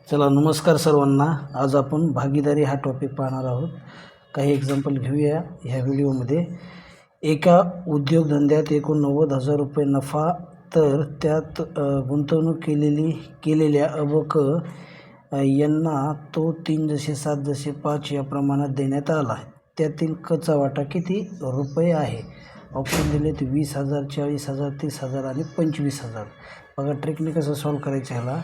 चला नमस्कार सर्वांना. आज आपण भागीदारी हा टॉपिक पाहणार आहोत. काही एक्झाम्पल घेऊया ह्या व्हिडिओमध्ये. एका उद्योगधंद्यात एकूण 90,000 रुपये नफा, तर त्यात गुंतवणूक केलेल्या अबक यांना तो 3:7:5 या प्रमाणात देण्यात आला. त्यातील कचा वाटा किती रुपये आहे? ऑप्शन दिलेत 20,000, 40,000, 30,000 आणि 25,000. बघा ट्रिकने कसं सॉल्व करायचं ह्याला.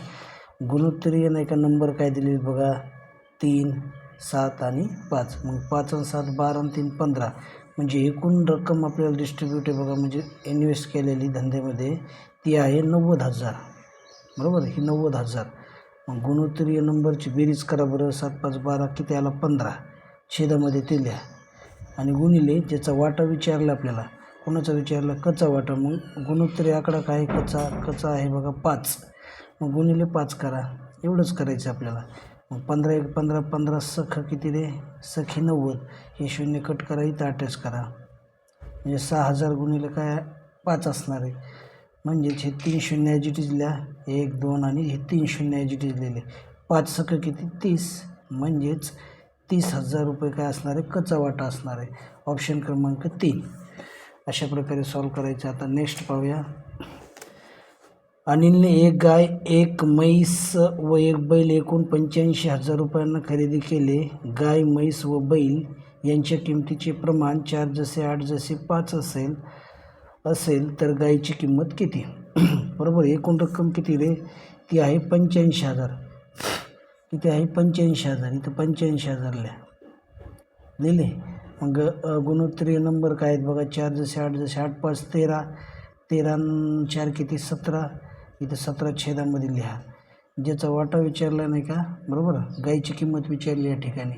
गुणोत्तरीय नाही का नंबर काय दिले बघा, 3, 7 आणि 5. मग 5 आणि 7 12 आणि 3 15. म्हणजे एकूण रक्कम आपल्याला डिस्ट्रीब्यूट आहे बघा, म्हणजे इन्व्हेस्ट केलेली धंद्यामध्ये ती आहे 90,000. बरोबर, ही 90,000. मग गुणोत्तरीय नंबरची बेरीज करा बरं. 7 5 12 किती आला 15. छेदामध्ये ते लिहा आणि गुणिले ज्याचा वाटा विचारला आपल्याला. कोणाचा विचारला? कचा वाटा. मग गुणोत्तरीय आकडा काय? कचा आहे बघा 5. मग गुणिले 5 करा. एवढंच करायचं आपल्याला. मग 15 1 15 15 सख किती रे? सखी 90. हे शून्य कट करा, इथं अटॅच करा. म्हणजे 6,000 गुणिले काय 5 असणार आहे. म्हणजेच हे 3 शून्य ॲज इट इज लिहा. 1 2 आणि हे 3 शून्य ॲज इट इज लिहिले. 5 सख किती? 30. म्हणजेच 30,000 रुपये काय असणार आहे? कचा वाटा असणार आहे. ऑप्शन क्रमांक 3. अशा प्रकारे सॉल्व करायचं. आता नेक्स्ट पाहूया. अनिलने एक गाय, एक म्हैस व एक बैल एकूण 85,000 रुपयांना खरेदी केले. गाय, म्हैस व बैल यांच्या किमतीचे प्रमाण 4:8:5 असेल तर गायीची किंमत किती? बरोबर. एकूण रक्कम किती रे? ती आहे 85,000. किती आहे? 85,000. इथं 85,000 लिहिले. मग गुणोत्तरीय नंबर काय आहेत बघा. 4:8:8 5 13. 13 आणि 4 किती? 17. इथं 17 छेदामध्ये लिहा. ज्याचा वाटा विचारला नाही का, बरोबर, गायीची किंमत विचारली या ठिकाणी.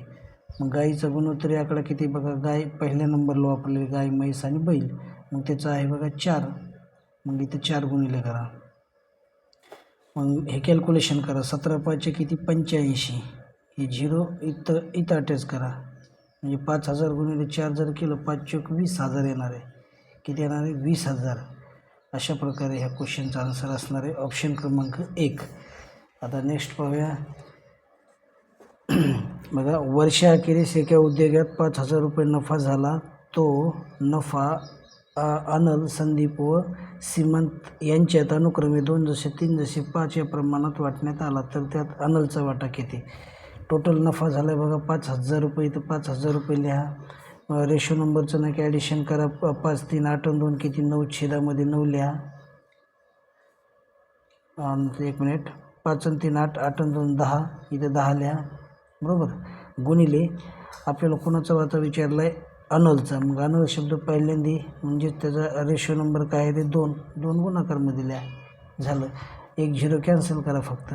मग गायीचा गुणोत्तरीय आकडा किती बघा. गाय पहिल्या नंबरला वापरले, गाय, म्हैस आणि बैल. मग त्याचा आहे बघा 4. मग इथं 4 गुणिले करा. मग हे कॅल्क्युलेशन करा. 17 5 किती? 85. हे 0 इथं अटॅच करा. म्हणजे 5,000 गुणिले 4 जर केलं, 5 चोक 20,000 येणार आहे. किती येणार आहे? 20,000. अशा प्रकारे ह्या क्वेश्चनचा आन्सर असणार आहे ऑप्शन क्रमांक 1. आता नेक्स्ट पाहूया. बघा, वर्षाअखेरीस एका उद्योगात 5,000 रुपये नफा झाला. तो नफा अनल, संदीप व सीमंत यांच्यात अनुक्रमे 2:3:5 या प्रमाणात वाटण्यात आला. तर त्यात अनलचा वाटा किती? टोटल नफा झाला आहे बघा 5,000 रुपये. इथं 5,000 रुपये लिहा. रेशो नंबरचं नाही की ॲडिशन करा. 5 3 8 आणि 2 किती? 9 छेदामध्ये 9 लिहा. 1 मिनिट. 5 आणि 3 8, 8 आणि 2 10. इथं 10 लिहा. बरोबर. गुणिले आपल्याला कोणाचा वाटा विचारला आहे? अनलचा. मग अनल शब्द पहिल्यांदा म्हणजे त्याचा रेशो नंबर काय आहे ते 2. 2 गुणाकारमध्ये लिहा. झालं. 1 0 कॅन्सल करा फक्त.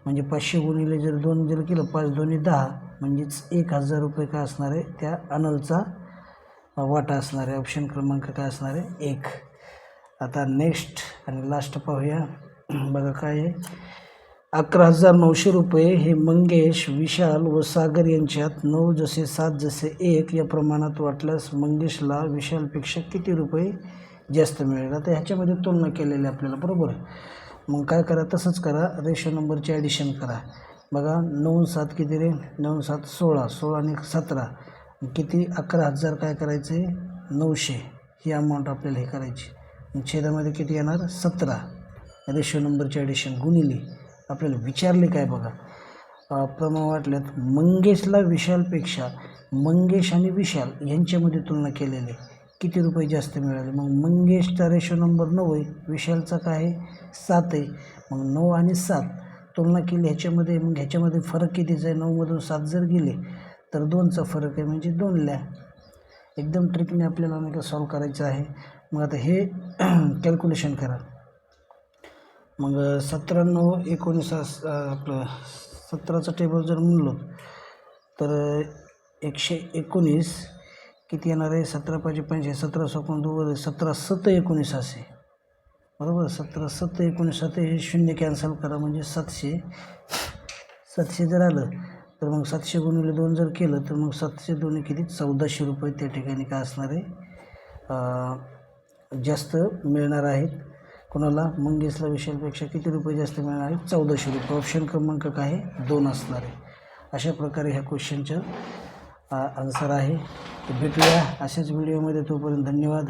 म्हणजे 500 गुणिले जर 2 जर केलं, 5 2 10. म्हणजेच 1,000 रुपये काय असणार आहे? त्या अनलचा वाटा असणार आहे. ऑप्शन क्रमांक काय असणार आहे? 1. आता नेक्स्ट आणि लास्ट पाहूया. बघा काय आहे. 11,900 रुपये हे मंगेश, विशाल व सागर यांच्यात 9:7:1 या प्रमाणात वाटल्यास मंगेशला विशालपेक्षा किती रुपये जास्त मिळेल? आता ह्याच्यामध्ये तुलना केलेली आपल्याला, बरोबर. मग काय करा? तसंच करा. रेशो नंबरचे ॲडिशन करा. बघा 9 7 किती रे? 9 7 16. 16 आणि 17 किती? 11,000 काय करायचे? 900 ही अमाऊंट आपल्याला हे करायची. मग छेदामध्ये किती येणार? 17. रेशो नंबरचे ॲडिशन गुणिले आपल्याला विचारले काय बघा. प्रमाण वाटल्यात. मंगेशला विशालपेक्षा, मंगेश आणि विशाल यांच्यामध्ये तुलना केलेली, किती रुपये जास्त मिळाले? मग मंगेशचा रेशो नंबर 9 आहे, विशालचा काय आहे? 7 आहे. मग 9 आणि 7 तुलना केली ह्याच्यामध्ये. मग ह्याच्यामध्ये फरक कितीचा आहे? 9मधून 7 जर गेले तर 2चा फरक आहे, म्हणजे 2 लिहा. एकदम ट्रिकने आपल्याला नाही का सॉल्व करायचं आहे. मग आता हे कॅल्क्युलेशन करा. मग 17 9 19 आपलं 17चं टेबल जर म्हणलो तर 119 किती येणार आहे? 17 5 5 17 2 2 17 7 19 असे, बरोबर. 17 7 19 हे 0 कॅन्सल करा. म्हणजे 700 जर आलं तर मग 700 गुणिले 2 जर केलं तर मग 700 2 किती? 1,400 रुपये त्या ठिकाणी काय असणार आहे? जास्त मिळणार आहेत. कोणाला मंगेशला विशालपेक्षा किती रुपये जास्त मिळणार आहे? 1400 रुपये. ऑप्शन क्रमांक काय आहे? 2 असणार आहे. अशा प्रकारे ह्या क्वेश्चनचं आन्सर आहे. तर भेटूया अशाच व्हिडिओमध्ये. तोपर्यंत धन्यवाद.